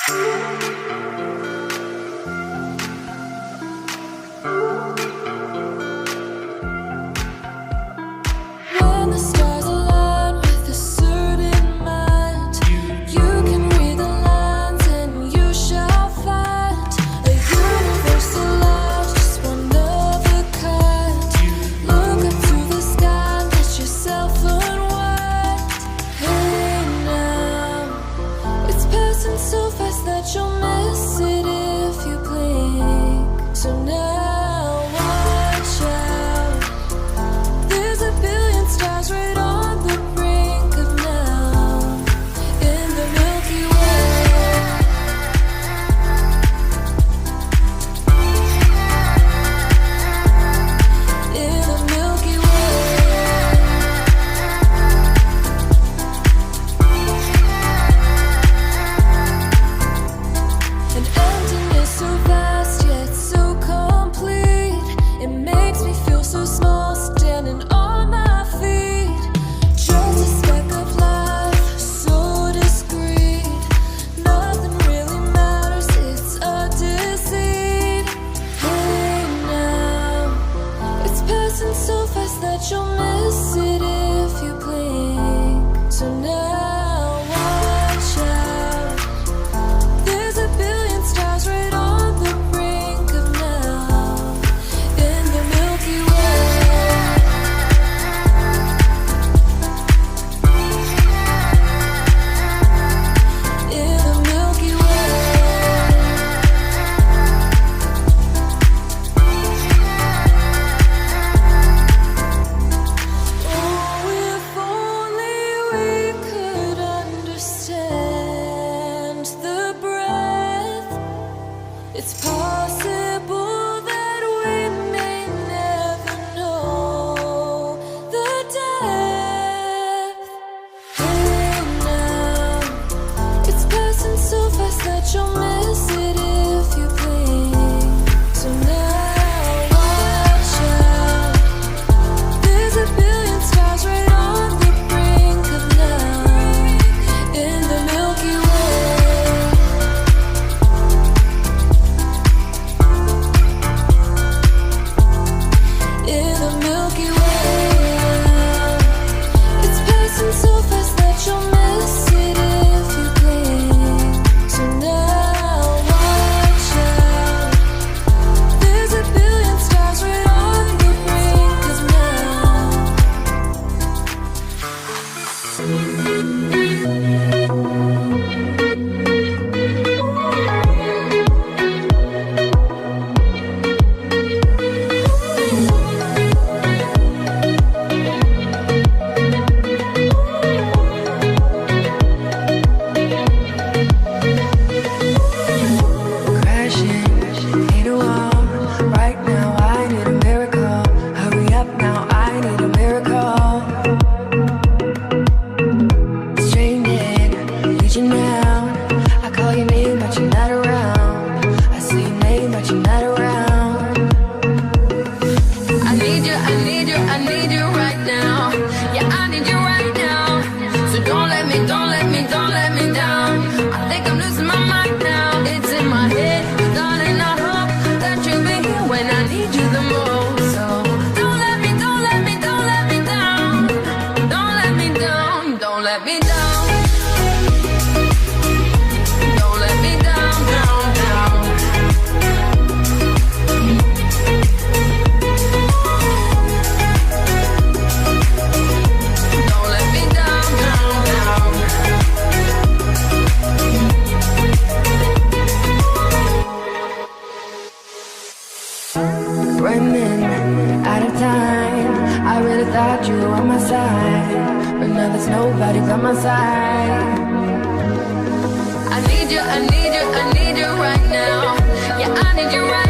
When the stars align with a certain mind, you can read the lines and you shall find a universal love, just one of a kind. Look up to the sky, let yourself unwind. Hey now, it's passing so fast that you'll miss it if you blink. So now watch out, there's a billion stars right on the brink of now, in the Milky Way. In the Milky Way. An emptiness so vast yet so complete. It makes me feel so small standing on my feet. Just a speck of life, so discreet. Nothing really matters, it's a deceit. Hey now, it's passing so fast that you'll miss it if you blink. So now watch out, there's a billion stars right on the brink of now, in the Milky Way. In the Milky Way. Oh, if only we could understand the breath. It's possible that we may never know the depth. Hey now, it's passing so fast that you'll miss it if you blink. So now watch out, there's a billion stars right on the brink of now, in the Milky Way. In the Milky Way. It's passing so fast that you'll miss it if you blink. So now watch out, there's a billion stars right on the brink of Crashing, need a wall. Right now, I need a miracle. Hurry up now, I need a miracle. Straining, reaching out. I call your name, but you're not around. I see your name, but you're not around. I need you, I need you, I need you right now. Yeah, I need you right now. So don't let me, don't let me, don't let me down. I think I'm losing my mind now. It's in my head, darling. I hope that you'll be here when I need you the most. So don't let me, don't let me, don't let me down. Don't let me down, don't let me down. Don't let me down, down, down. Don't let me down, down, down. Running out of time. I really thought you were on my side, but now there's nobody by my side. I need you, I need you, I need you right now. Yeah, I need you right